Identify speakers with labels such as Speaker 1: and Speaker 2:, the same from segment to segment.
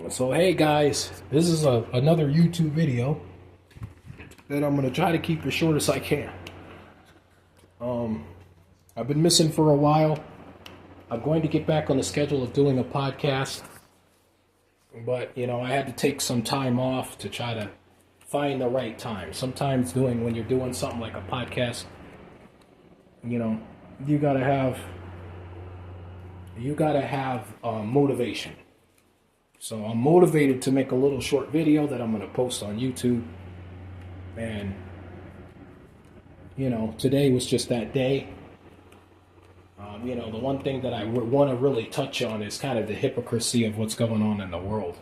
Speaker 1: So hey guys, this is another YouTube video that I'm gonna try to keep as short as I can. I've been missing for a while. I'm going to get back on the schedule of doing a podcast, but I had to take some time off to try to find the right time. Sometimes when you're doing something like a podcast, you know, you gotta have motivation. So I'm motivated to make a little short video that I'm going to post on YouTube. And, today was just that day. The one thing that I want to really touch on is kind of the hypocrisy of what's going on in the world.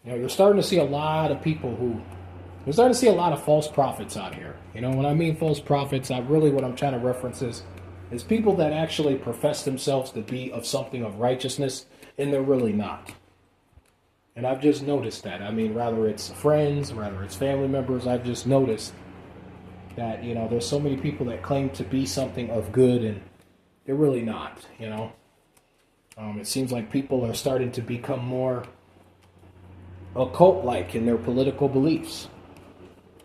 Speaker 1: You're starting to see a lot of you're starting to see a lot of false prophets out here. When I mean false prophets, what I'm trying to reference is people that actually profess themselves to be of something of righteousness, and they're really not. And I've just noticed that. Rather it's friends, rather it's family members, I've just noticed that, there's so many people that claim to be something of good and they're really not, It seems like people are starting to become more occult-like in their political beliefs.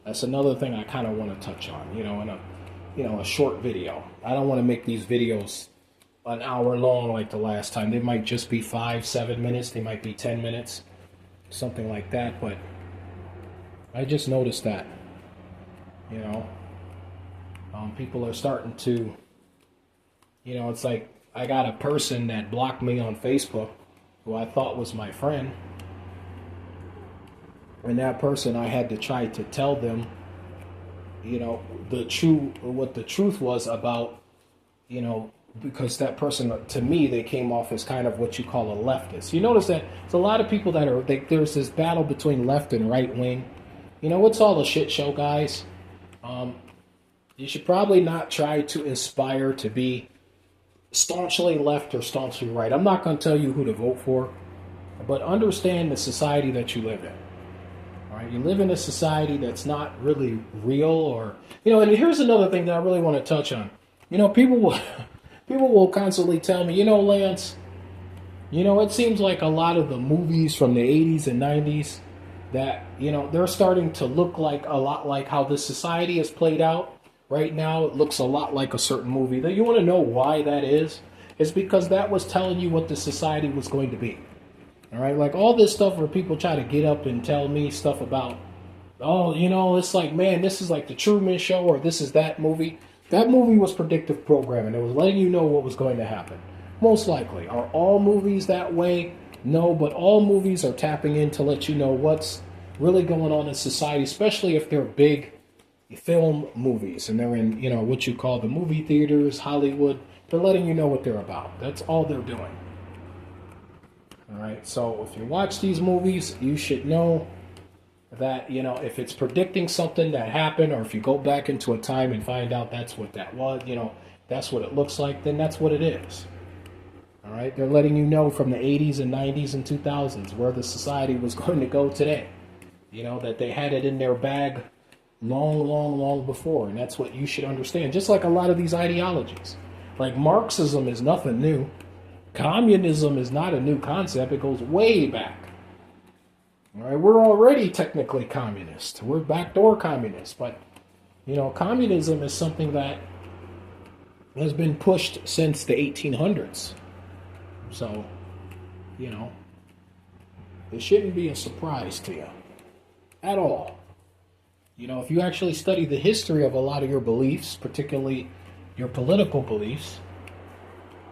Speaker 1: That's another thing I kind of want to touch on, in a short video. I don't want to make these videos an hour long like the last time. They might just be 5-7 minutes. They might be 10 minutes. Something like that, but I just noticed that, people are starting to, it's like I got a person that blocked me on Facebook who I thought was my friend, and that person I had to try to tell them, what the truth was about, because that person, to me, they came off as kind of what you call a leftist. You notice that there's a lot of people there's this battle between left and right wing. It's all a shit show, guys. You should probably not try to aspire to be staunchly left or staunchly right. I'm not going to tell you who to vote for, but understand the society that you live in. All right, you live in a society that's not really real, and here's another thing that I really want to touch on. People will constantly tell me, Lance, it seems like a lot of the movies from the 80s and 90s that, they're starting to look like a lot like how the society is played out. Right now, it looks a lot like a certain movie. You want to know why that is? It's because that was telling you what the society was going to be. All right, like all this stuff where people try to get up and tell me stuff about, it's like, man, this is like the Truman Show or this is that movie. That movie was predictive programming. It was letting you know what was going to happen. Most likely. Are all movies that way? No, but all movies are tapping in to let you know what's really going on in society, especially if they're big film movies and they're in, what you call the movie theaters, Hollywood. They're letting you know what they're about. That's all they're doing. All right, so if you watch these movies, you should know that, if it's predicting something that happened, or if you go back into a time and find out that's what that was, that's what it looks like, then that's what it is. All right, they're letting you know from the 80s and 90s and 2000s where the society was going to go today. That they had it in their bag long, long, long before, and that's what you should understand. Just like a lot of these ideologies. Like Marxism is nothing new. Communism is not a new concept. It goes way back. All right, we're already technically communist. We're backdoor communists, but communism is something that has been pushed since the 1800s. So, it shouldn't be a surprise to you at all. If you actually study the history of a lot of your beliefs, particularly your political beliefs,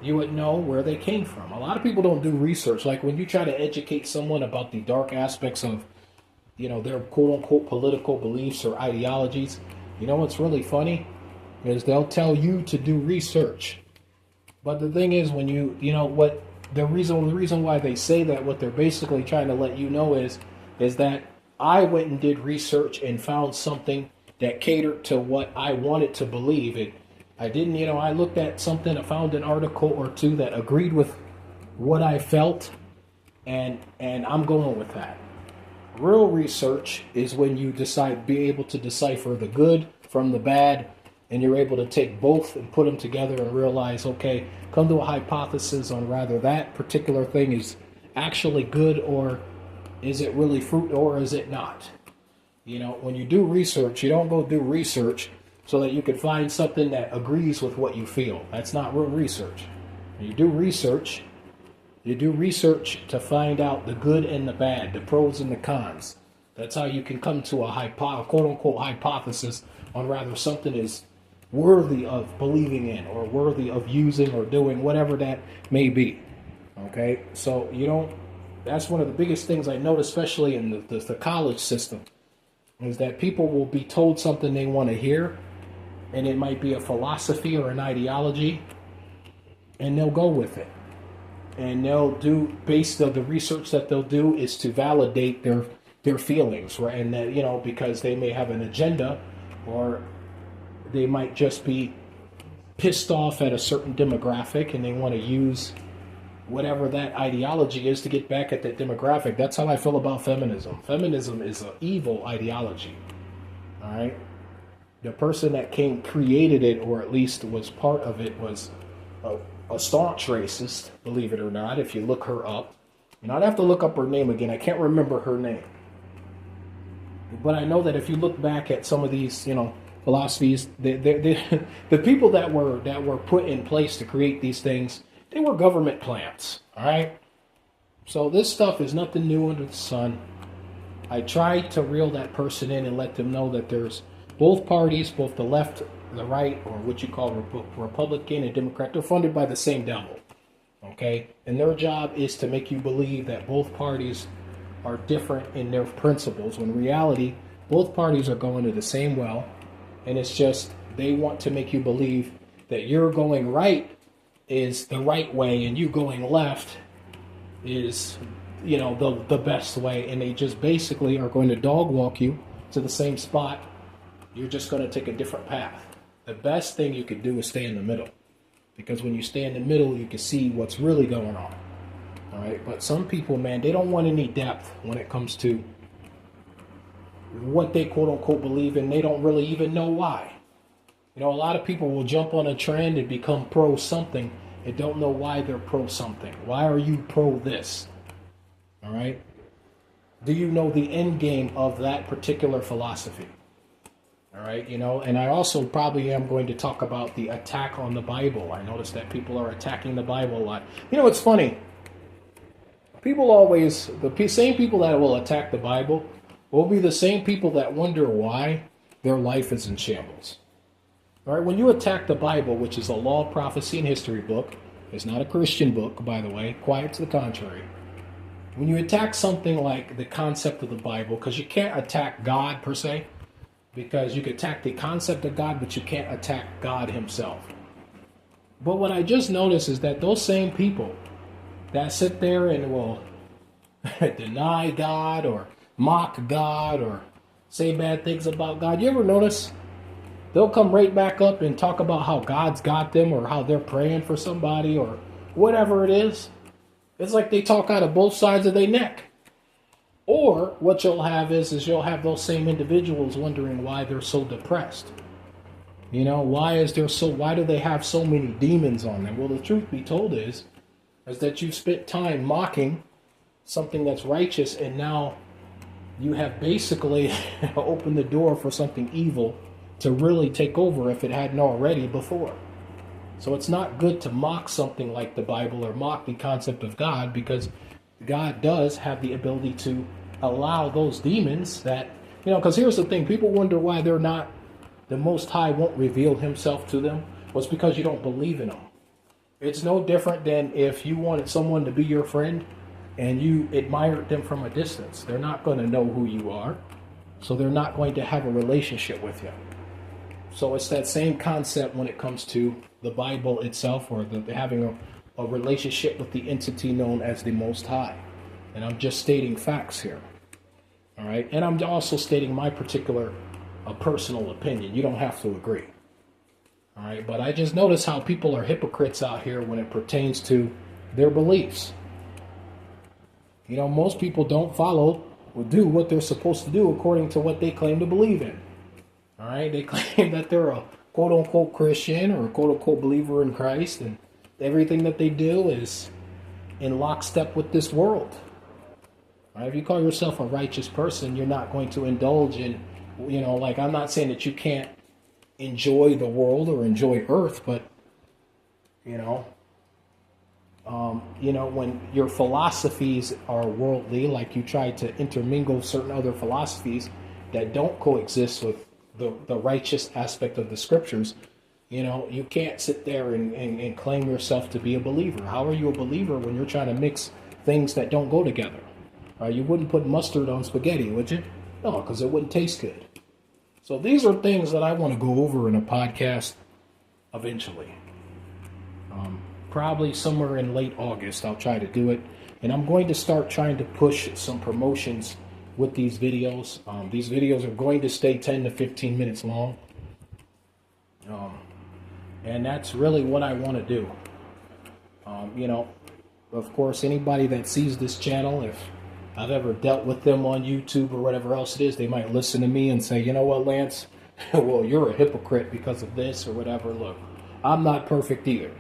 Speaker 1: you would know where they came from. A lot of people don't do research. Like when you try to educate someone about the dark aspects of, their quote-unquote political beliefs or ideologies, what's really funny is they'll tell you to do research. But the thing is, when the reason why they say that, what they're basically trying to let you know is that I went and did research and found something that catered to what I wanted to believe. I didn't, I looked at something, I found an article or two that agreed with what I felt, and I'm going with that. Real research is when you be able to decipher the good from the bad, and you're able to take both and put them together and realize, okay, come to a hypothesis on whether that particular thing is actually good or is it really fruit or is it not? You know, when you do research, you don't go do research so that you can find something that agrees with what you feel. That's not real research. When you do research to find out the good and the bad, the pros and the cons. That's how you can come to a quote-unquote hypothesis on whether something is worthy of believing in or worthy of using or doing, whatever that may be. Okay? So that's one of the biggest things I notice, especially in the college system, is that people will be told something they want to hear, and it might be a philosophy or an ideology, and they'll go with it. And they'll do, based on the research that they'll do, is to validate their feelings, right? And that, because they may have an agenda, or they might just be pissed off at a certain demographic and they want to use whatever that ideology is to get back at that demographic. That's how I feel about feminism. Feminism is an evil ideology. All right? The person that created it, or at least was part of it, was a staunch racist, believe it or not, if you look her up. And I'd have to look up her name again. I can't remember her name. But I know that if you look back at some of these, philosophies, the people that were put in place to create these things, they were government plants, all right? So this stuff is nothing new under the sun. I tried to reel that person in and let them know that there's both parties, both the left, the right, or what you call Republican and Democrat, they're funded by the same devil, okay? And their job is to make you believe that both parties are different in their principles, when in reality, both parties are going to the same well, and it's just they want to make you believe that you're going right is the right way and you going left is, the best way, and they just basically are going to dog walk you to the same spot. You're just going to take a different path. The best thing you could do is stay in the middle, because when you stay in the middle, you can see what's really going on. All right, but some people, man, they don't want any depth when it comes to what they quote unquote believe in. They don't really even know why. A lot of people will jump on a trend and become pro something and don't know why they're pro something. Why are you pro this? All right. Do you know the end game of that particular philosophy? All right. And I also probably am going to talk about the attack on the Bible. I notice that people are attacking the Bible a lot. It's funny. The same people that will attack the Bible will be the same people that wonder why their life is in shambles. All right, when you attack the Bible, which is a law, prophecy, and history book, it's not a Christian book, by the way, quite to the contrary. When you attack something like the concept of the Bible, because you can't attack God per se, because you can attack the concept of God, but you can't attack God himself. But what I just noticed is that those same people that sit there and will deny God or mock God or say bad things about God, you ever notice they'll come right back up and talk about how God's got them or how they're praying for somebody or whatever it is? It's like they talk out of both sides of their neck. Or what you'll have is you'll have those same individuals wondering why they're so depressed. Why do they have so many demons on them? Well, the truth be told is that you spent time mocking something that's righteous, and now you have basically opened the door for something evil to really take over if it hadn't already before. So it's not good to mock something like the Bible or mock the concept of God, because God does have the ability to allow those demons that, because here's the thing, people wonder why the Most High won't reveal himself to them. Well, it's because you don't believe in him. It's no different than if you wanted someone to be your friend and you admired them from a distance. They're not going to know who you are, so they're not going to have a relationship with you. So it's that same concept when it comes to the Bible itself, or having a relationship with the entity known as the Most High. And I'm just stating facts here. All right? And I'm also stating my particular personal opinion. You don't have to agree. All right? But I just notice how people are hypocrites out here when it pertains to their beliefs. Most people don't follow or do what they're supposed to do according to what they claim to believe in. All right? They claim that they're a quote-unquote Christian or a quote-unquote believer in Christ, and everything that they do is in lockstep with this world. Right? If you call yourself a righteous person, you're not going to indulge in, like, I'm not saying that you can't enjoy the world or enjoy earth, but, you know, when your philosophies are worldly, like you try to intermingle certain other philosophies that don't coexist with the righteous aspect of the scriptures, you can't sit there and claim yourself to be a believer. How are you a believer when you're trying to mix things that don't go together? You wouldn't put mustard on spaghetti, would you? No, because it wouldn't taste good. So these are things that I want to go over in a podcast eventually. Probably somewhere in late August, I'll try to do it. And I'm going to start trying to push some promotions with these videos. These videos are going to stay 10 to 15 minutes long. And that's really what I want to do. Of course, anybody that sees this channel, if I've ever dealt with them on YouTube or whatever else it is, they might listen to me and say, you know what, Lance? Well, you're a hypocrite because of this or whatever. Look, I'm not perfect either.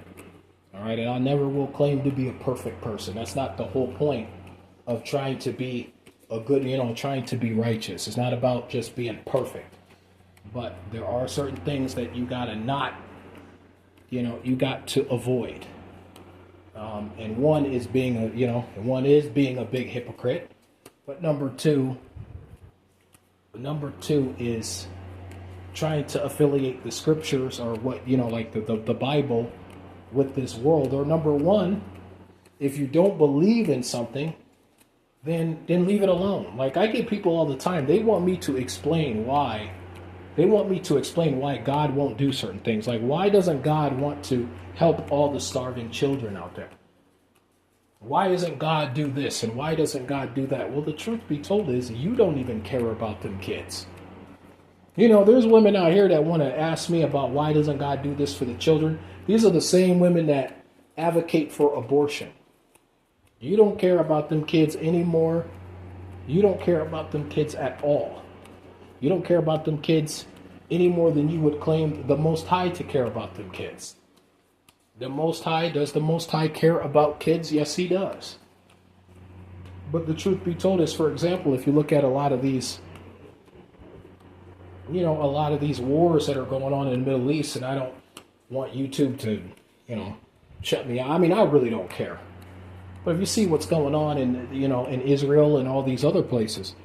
Speaker 1: All right, and I never will claim to be a perfect person. That's not the whole point of trying to be a good, trying to be righteous. It's not about just being perfect. But there are certain things that you got to avoid. And one is being a big hypocrite. But number two is trying to affiliate the scriptures or what, like the Bible with this world. Or number one, if you don't believe in something, then leave it alone. Like, I get people all the time, they want me to explain why. They want me to explain why God won't do certain things. Like, why doesn't God want to help all the starving children out there? Why doesn't God do this and why doesn't God do that? Well, the truth be told is you don't even care about them kids. There's women out here that want to ask me about why doesn't God do this for the children. These are the same women that advocate for abortion. You don't care about them kids anymore. You don't care about them kids at all. You don't care about them kids any more than you would claim the Most High to care about them kids. Does the Most High care about kids? Yes, he does. But the truth be told is, for example, if you look at a lot of these wars that are going on in the Middle East, and I don't want YouTube to, shut me out. I mean, I really don't care. But if you see what's going on in Israel and all these other places,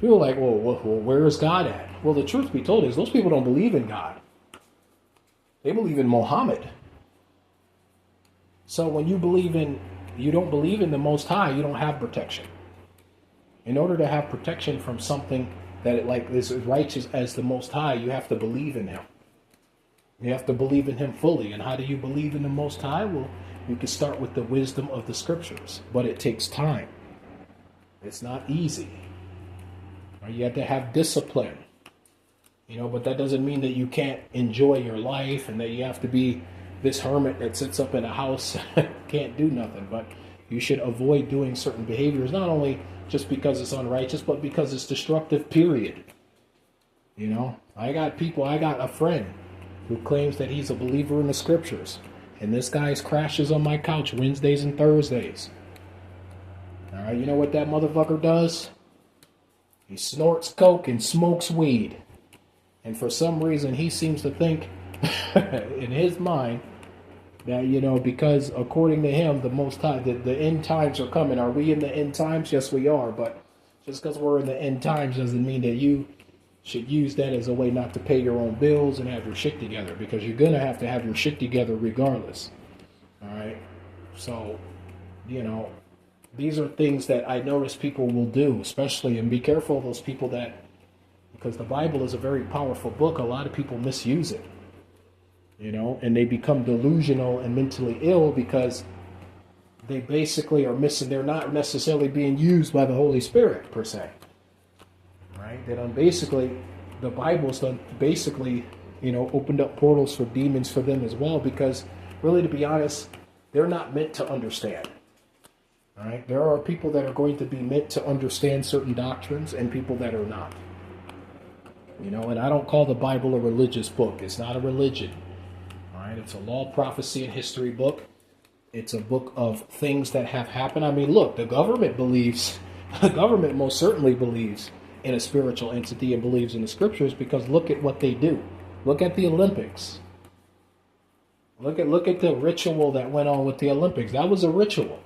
Speaker 1: people are like, well, where is God at? Well, the truth be told is those people don't believe in God. They believe in Muhammad. So when you don't believe in the Most High, you don't have protection. In order to have protection from something that is as righteous as the Most High, you have to believe in him. You have to believe in him fully. And how do you believe in the Most High? Well, you can start with the wisdom of the scriptures, but it takes time. It's not easy. You have to have discipline. But that doesn't mean that you can't enjoy your life and that you have to be this hermit that sits up in a house, can't do nothing. But you should avoid doing certain behaviors, not only just because it's unrighteous, but because it's destructive, period. I got a friend who claims that he's a believer in the scriptures. And this guy crashes on my couch Wednesdays and Thursdays. All right, you know what that motherfucker does? He snorts coke and smokes weed. And for some reason, he seems to think in his mind that, because according to him, the Most High, the end times are coming. Are we in the end times? Yes, we are. But just because we're in the end times doesn't mean that you should use that as a way not to pay your own bills and have your shit together, because you're going to have your shit together regardless. All right? So, these are things that I notice people will do, especially, and be careful of those people because the Bible is a very powerful book, a lot of people misuse it. And they become delusional and mentally ill because they basically are they're not necessarily being used by the Holy Spirit, per se. Right? That basically, the Bible's done basically, opened up portals for demons for them as well, because really, to be honest, they're not meant to understand. All right? There are people that are going to be meant to understand certain doctrines and people that are not. And I don't call the Bible a religious book. It's not a religion. All right? It's a law, prophecy, and history book. It's a book of things that have happened. I mean, look, the government believes The government most certainly believes in a spiritual entity and believes in the scriptures, because look at what they do. Look at the Olympics. Look at the ritual that went on with the Olympics. That was a ritual.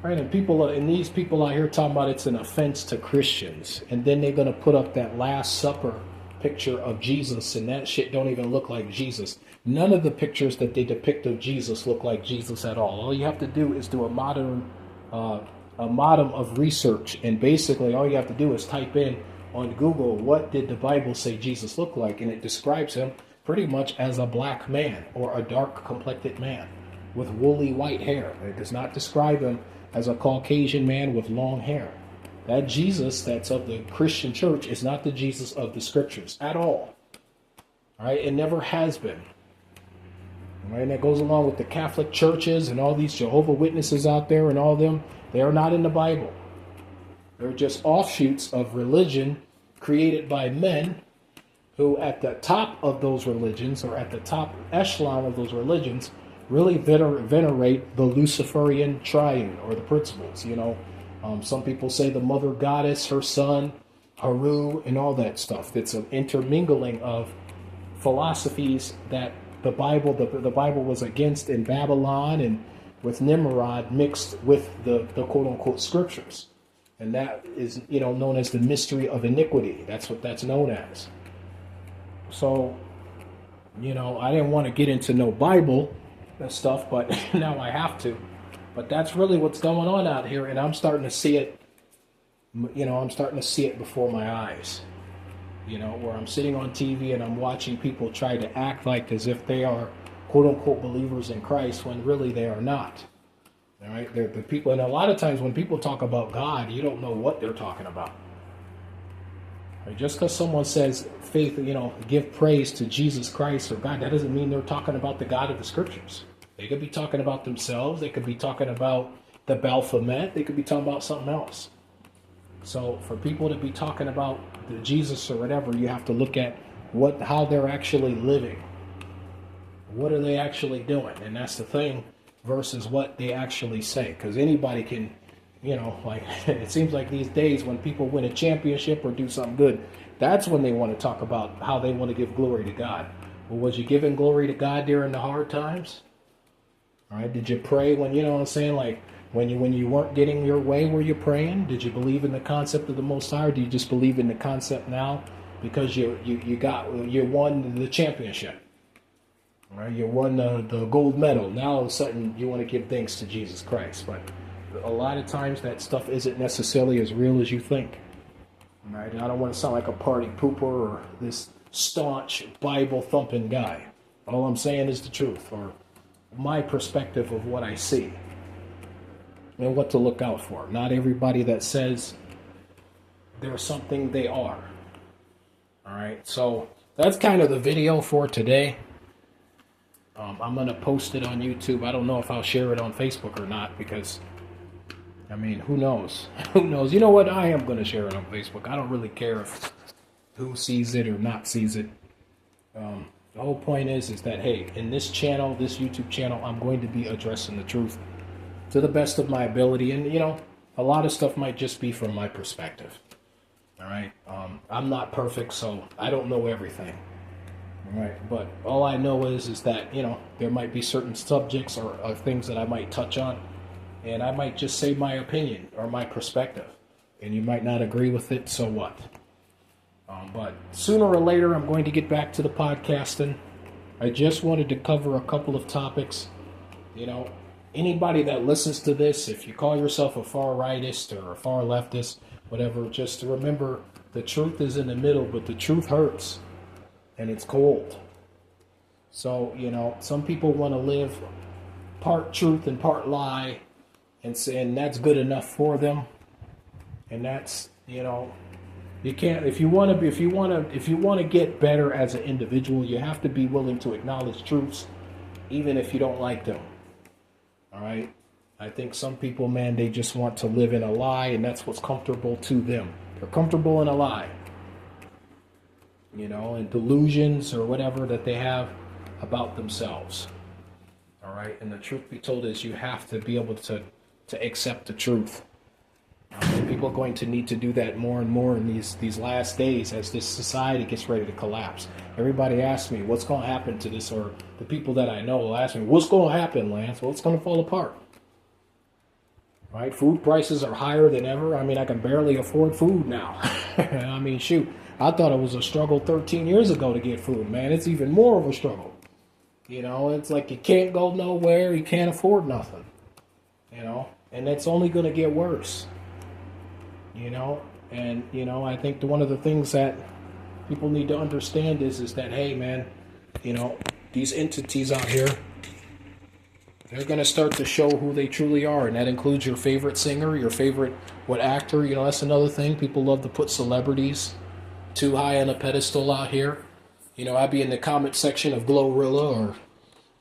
Speaker 1: Right? And these people out here talking about it's an offense to Christians. And then they're going to put up that Last Supper picture of Jesus, and that shit don't even look like Jesus. None of the pictures that they depict of Jesus look like Jesus at all. All you have to do is do a modern of research, and basically all you have to do is type in on Google, what did the Bible say Jesus looked like, and it describes him pretty much as a black man or a dark complected man with woolly white hair. It does not describe him as a Caucasian man with long hair. That Jesus that's of the Christian church is not the Jesus of the scriptures at all. All right, it never has been. All right, and that goes along with the Catholic churches and all these Jehovah Witnesses out there and all them. They are not in the Bible. They're just offshoots of religion created by men who at the top of those religions, or at the top echelon of those religions, really venerate the Luciferian triune, or the principles. Some people say the mother goddess, her son, Haru, and all that stuff. It's an intermingling of philosophies that the Bible was against in Babylon, and with Nimrod mixed with the quote-unquote scriptures. And that is, known as the mystery of iniquity. That's what that's known as. So, I didn't want to get into no Bible and stuff, but now I have to. But that's really what's going on out here, and I'm starting to see it. I'm starting to see it before my eyes. Where I'm sitting on TV and I'm watching people try to act like as if they are quote-unquote believers in Christ when really they are not. All right, they're the people, and a lot of times when people talk about God, you don't know what they're talking about. Right? Just because someone says faith, give praise to Jesus Christ or God, that doesn't mean they're talking about the God of the scriptures. They could be talking about themselves. They could be talking about the Baphomet. They could be talking about something else. So for people to be talking about the Jesus or whatever, you have to look at how they're actually living. What are they actually doing? And that's the thing, versus what they actually say. Because anybody can, it seems like these days when people win a championship or do something good, that's when they want to talk about how they want to give glory to God. Well, was you giving glory to God during the hard times? All right, did you pray when, like when you weren't getting your way, were you praying? Did you believe in the concept of the Most High, or do you just believe in the concept now because you won the championship? Right, you won the gold medal. Now all of a sudden you want to give thanks to Jesus Christ. But a lot of times that stuff isn't necessarily as real as you think. Right? And I don't want to sound like a party pooper or this staunch Bible thumping guy. All I'm saying is the truth, or my perspective of what I see and what to look out for. Not everybody that says they're something, they are. All right, so that's kind of the video for today. I'm going to post it on YouTube. I don't know if I'll share it on Facebook or not, because, who knows? Who knows? You know what? I am going to share it on Facebook. I don't really care if who sees it or not sees it. The whole point is that, hey, in this channel, this YouTube channel, I'm going to be addressing the truth to the best of my ability. And, a lot of stuff might just be from my perspective. All right? I'm not perfect, so I don't know everything. Right, but all I know is that, there might be certain subjects or things that I might touch on, and I might just say my opinion or my perspective, and you might not agree with it, so what? But sooner or later, I'm going to get back to the podcasting. I just wanted to cover a couple of topics. Anybody that listens to this, if you call yourself a far rightist or a far leftist, whatever, just remember the truth is in the middle, but the truth hurts. And it's cold. So, some people want to live part truth and part lie, and that's good enough for them. And that's, you can't, if you want to get better as an individual, you have to be willing to acknowledge truths, even if you don't like them. All right? I think some people, man, they just want to live in a lie, and that's what's comfortable to them. They're comfortable in a lie. And delusions or whatever that they have about themselves. All right, and the truth be told is you have to be able to accept the truth. people are going to need to do that more and more in these last days as this society gets ready to collapse. Everybody asks me, what's going to happen to this? Or the people that I know will ask me, what's going to happen, Lance? Well, it's going to fall apart. Right? Food prices are higher than ever. I mean, I can barely afford food now. I mean, shoot, I thought it was a struggle 13 years ago to get food, man. It's even more of a struggle. You know, it's like you can't go nowhere, you can't afford nothing. You know, and it's only going to get worse. You know, and, you know, I think one of the things that people need to understand is that, hey, man, you know, these entities out here, they're going to start to show who they truly are. And that includes your favorite singer, your favorite, actor. You know, that's another thing. People love to put celebrities too high on a pedestal out here. You know, I'd be in the comment section of Glorilla or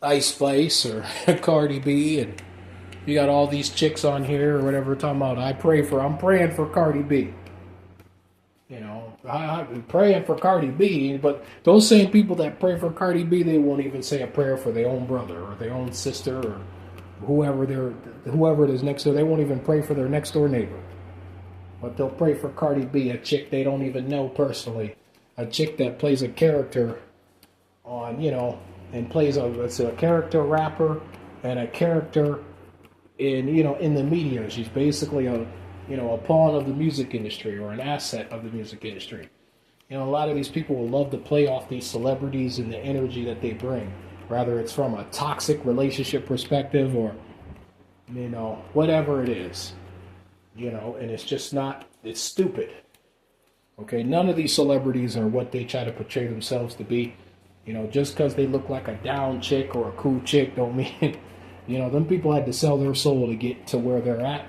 Speaker 1: Ice Spice or Cardi B, and you got all these chicks on here or whatever talking about, I'm praying for Cardi B. You know, I'm praying for Cardi B, but those same people that pray for Cardi B, they won't even say a prayer for their own brother or their own sister or whoever it is next door. They won't even pray for their next door neighbor. But they'll pray for Cardi B, a chick they don't even know personally. A chick that plays a character on, you know, and plays it's a character rapper and a character in, you know, in the media. She's basically a pawn of the music industry or an asset of the music industry. You know, a lot of these people will love to play off these celebrities and the energy that they bring, whether it's from a toxic relationship perspective or, you know, whatever it is, you know, and it's just not, it's stupid. Okay, none of these celebrities are what they try to portray themselves to be. You know, just because they look like a down chick or a cool chick don't mean, you know, them people had to sell their soul to get to where they're at.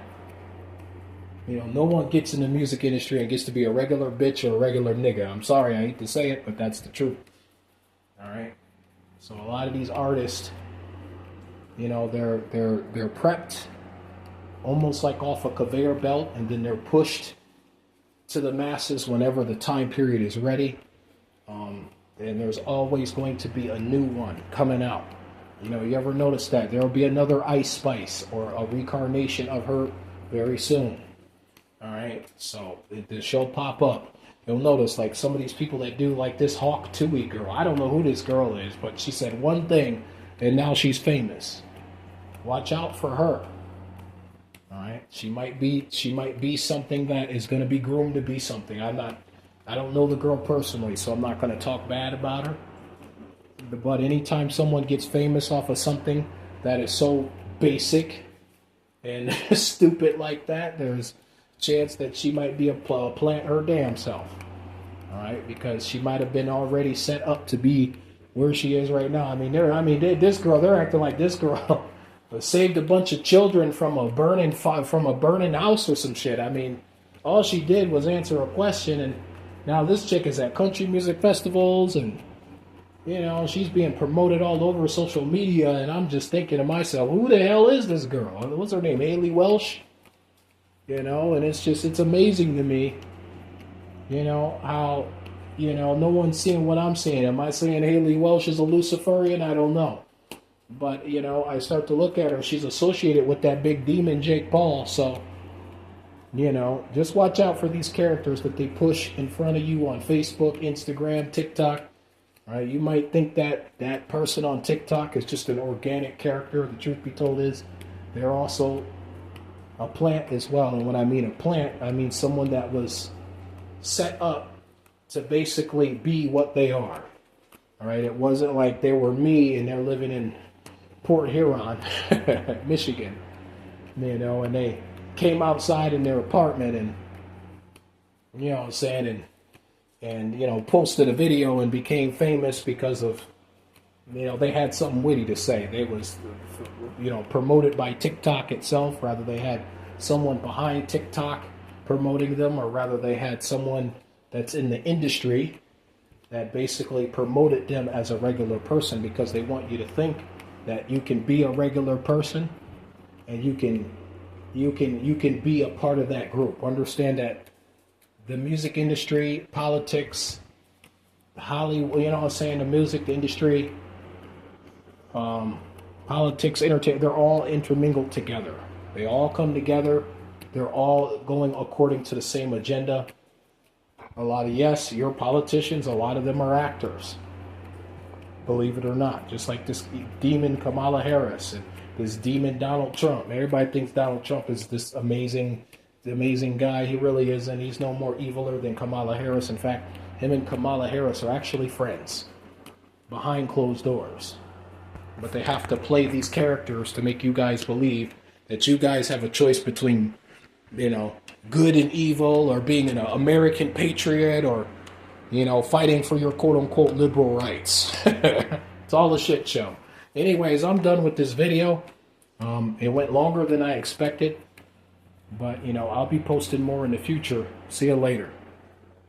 Speaker 1: You know, no one gets in the music industry and gets to be a regular bitch or a regular nigga. I'm sorry, I hate to say it, but that's the truth. All right? So a lot of these artists, you know, they're prepped almost like off a conveyor belt, and then they're pushed to the masses whenever the time period is ready. And there's always going to be a new one coming out. You know, you ever notice that? There will be another Ice Spice or a reincarnation of her very soon. All right, so she'll pop up. You'll notice, like, some of these people that do, like, this Hawk Tuohy girl. I don't know who this girl is, but she said one thing, and now she's famous. Watch out for her. All right, she might be something that is going to be groomed to be something. I don't know the girl personally, so I'm not going to talk bad about her. But anytime someone gets famous off of something that is so basic and stupid like that, there's a chance that she might be a plant her damn self. All right, because she might have been already set up to be where she is right now. This girl, they're acting like this girl saved a bunch of children from a burning house or some shit. I mean, all she did was answer a question, and now this chick is at country music festivals, and, you know, she's being promoted all over social media, and I'm just thinking to myself, who the hell is this girl? What's her name? Haley Welsh? You know, and it's amazing to me, you know, how, you know, no one's seeing what I'm seeing. Am I saying Haley Welsh is a Luciferian? I don't know. But, you know, I start to look at her. She's associated with that big demon Jake Paul, so, you know, just watch out for these characters that they push in front of you on Facebook, Instagram, TikTok. Right? You might think that that person on TikTok is just an organic character. The truth be told is they're also a plant as well. And when I mean a plant, I mean someone that was set up to basically be what they are. All right? It wasn't like they were me and they're living in Port Huron, Michigan, you know, and they came outside in their apartment and, you know what I'm saying, and you know, posted a video and became famous because of, you know, they had something witty to say. They was, you know, promoted by TikTok itself, rather they had someone behind TikTok promoting them, or rather they had someone that's in the industry that basically promoted them as a regular person, because they want you to think that you can be a regular person and you can be a part of that group. Understand that the music industry, politics, Hollywood, you know what I'm saying, the music industry, politics, entertainment, they're all intermingled together. They all come together They're all going according to the same agenda. A lot of, yes, your politicians, a lot of them are actors. Believe it or not. Just like this demon Kamala Harris and this demon Donald Trump. Everybody thinks Donald Trump is this amazing guy. He really isn't. He's no more eviler than Kamala Harris. In fact, him and Kamala Harris are actually friends behind closed doors. But they have to play these characters to make you guys believe that you guys have a choice between, you know, good and evil, or being an American patriot, or, you know, fighting for your quote-unquote liberal rights. It's all a shit show. Anyways, I'm done with this video. It went longer than I expected. But, you know, I'll be posting more in the future. See you later.